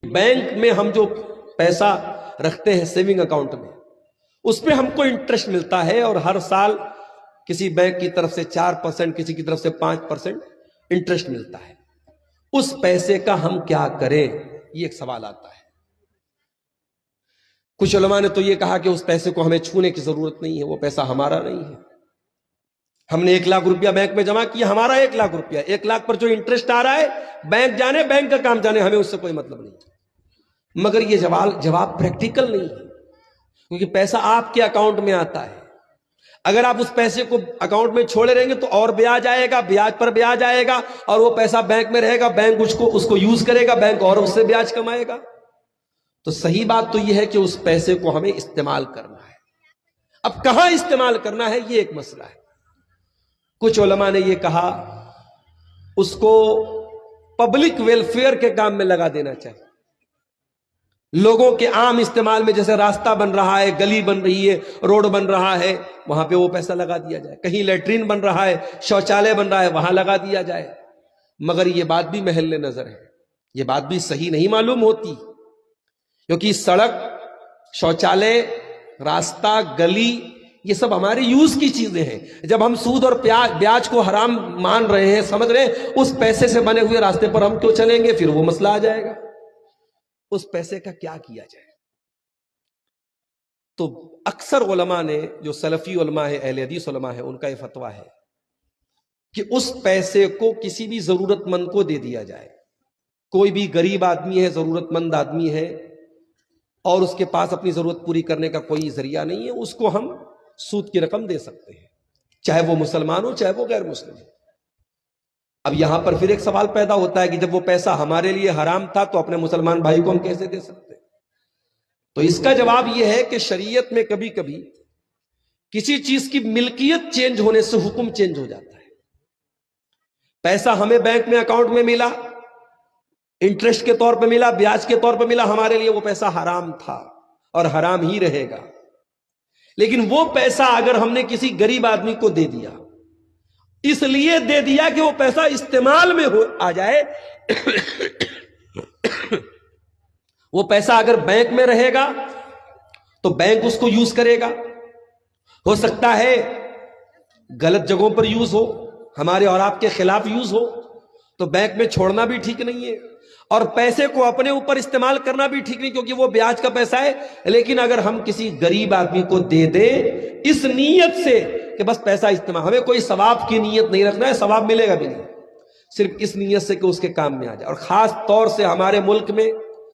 Bank میں ہم جو پیسہ رکھتے ہیں سیونگ اکاؤنٹ میں، اس پہ ہم کو انٹرسٹ ملتا ہے، اور ہر سال کسی بینک کی طرف سے 4%، کسی کی طرف سے 5% انٹرسٹ ملتا ہے۔ اس پیسے کا ہم کیا کریں، یہ ایک سوال آتا ہے۔ کچھ علماء نے تو یہ کہا کہ اس پیسے کو ہمیں چھونے کی ضرورت نہیں ہے، وہ پیسہ ہمارا نہیں ہے۔ ہم نے 1 لاکھ روپیہ بینک میں جمع کیا، ہمارا 1 لاکھ روپیہ، 1 لاکھ پر جو انٹرسٹ آ رہا ہے بینک جانے، بینک کا کام جانے، ہمیں اس سے کوئی مطلب نہیں۔ مگر یہ جواب پریکٹیکل نہیں ہے، کیونکہ پیسہ آپ کے اکاؤنٹ میں آتا ہے۔ اگر آپ اس پیسے کو اکاؤنٹ میں چھوڑے رہیں گے تو اور بیاج آئے گا، بیاج پر بیاج آئے گا، اور وہ پیسہ بینک میں رہے گا، بینک اس کو یوز کرے گا، بینک اور اس سے بیاج کمائے گا۔ تو صحیح بات تو یہ ہے کہ اس پیسے کو ہمیں استعمال کرنا ہے۔ اب کہاں استعمال کرنا ہے، یہ ایک مسئلہ ہے۔ کچھ علماء نے یہ کہا اس کو پبلک ویلفیئر کے کام میں لگا دینا چاہیے، لوگوں کے عام استعمال میں، جیسے راستہ بن رہا ہے، گلی بن رہی ہے، روڈ بن رہا ہے، وہاں پہ وہ پیسہ لگا دیا جائے۔ کہیں لیٹرین بن رہا ہے، شوچالے بن رہا ہے، وہاں لگا دیا جائے۔ مگر یہ بات بھی محل نظر ہے، یہ بات بھی صحیح نہیں معلوم ہوتی، کیونکہ سڑک، شوچالے، راستہ، گلی، یہ سب ہمارے یوز کی چیزیں ہیں۔ جب ہم سود اور بیاج کو حرام مان رہے ہیں، سمجھ رہے ہیں، اس پیسے سے بنے ہوئے راستے پر ہم کیوں چلیں گے؟ پھر وہ مسئلہ آ جائے گا، اس پیسے کا کیا کیا جائے؟ تو اکثر علماء نے، جو سلفی علماء ہیں، اہل حدیث علماء ہیں، ان کا یہ فتویٰ ہے کہ اس پیسے کو کسی بھی ضرورت مند کو دے دیا جائے۔ کوئی بھی غریب آدمی ہے، ضرورت مند آدمی ہے، اور اس کے پاس اپنی ضرورت پوری کرنے کا کوئی ذریعہ نہیں ہے، اس کو ہم سود کی رقم دے سکتے ہیں، چاہے وہ مسلمان ہو چاہے وہ غیر مسلم ہو۔ اب یہاں پر پھر ایک سوال پیدا ہوتا ہے کہ جب وہ پیسہ ہمارے لیے حرام تھا تو اپنے مسلمان بھائی کو ہم کیسے دے سکتے ہیں؟ تو اس کا جواب یہ ہے کہ شریعت میں کبھی کبھی کسی چیز کی ملکیت چینج ہونے سے حکم چینج ہو جاتا ہے۔ پیسہ ہمیں بینک میں اکاؤنٹ میں ملا، انٹرسٹ کے طور پہ ملا، بیاج کے طور پہ ملا، ہمارے لیے وہ پیسہ حرام تھا اور حرام ہی رہے گا۔ لیکن وہ پیسہ اگر ہم نے کسی غریب آدمی کو دے دیا، اس لیے دے دیا کہ وہ پیسہ استعمال میں آ جائے، وہ پیسہ اگر بینک میں رہے گا تو بینک اس کو یوز کرے گا، ہو سکتا ہے غلط جگہوں پر یوز ہو، ہمارے اور آپ کے خلاف یوز ہو، تو بینک میں چھوڑنا بھی ٹھیک نہیں ہے، اور پیسے کو اپنے اوپر استعمال کرنا بھی ٹھیک نہیں، کیونکہ وہ بیاج کا پیسہ ہے۔ لیکن اگر ہم کسی غریب آدمی کو دے دیں اس نیت سے کہ بس پیسہ استعمال، ہمیں کوئی ثواب کی نیت نہیں رکھنا ہے، ثواب ملے گا بھی نہیں، صرف اس نیت سے کہ اس کے کام میں آ جائے۔ اور خاص طور سے ہمارے ملک میں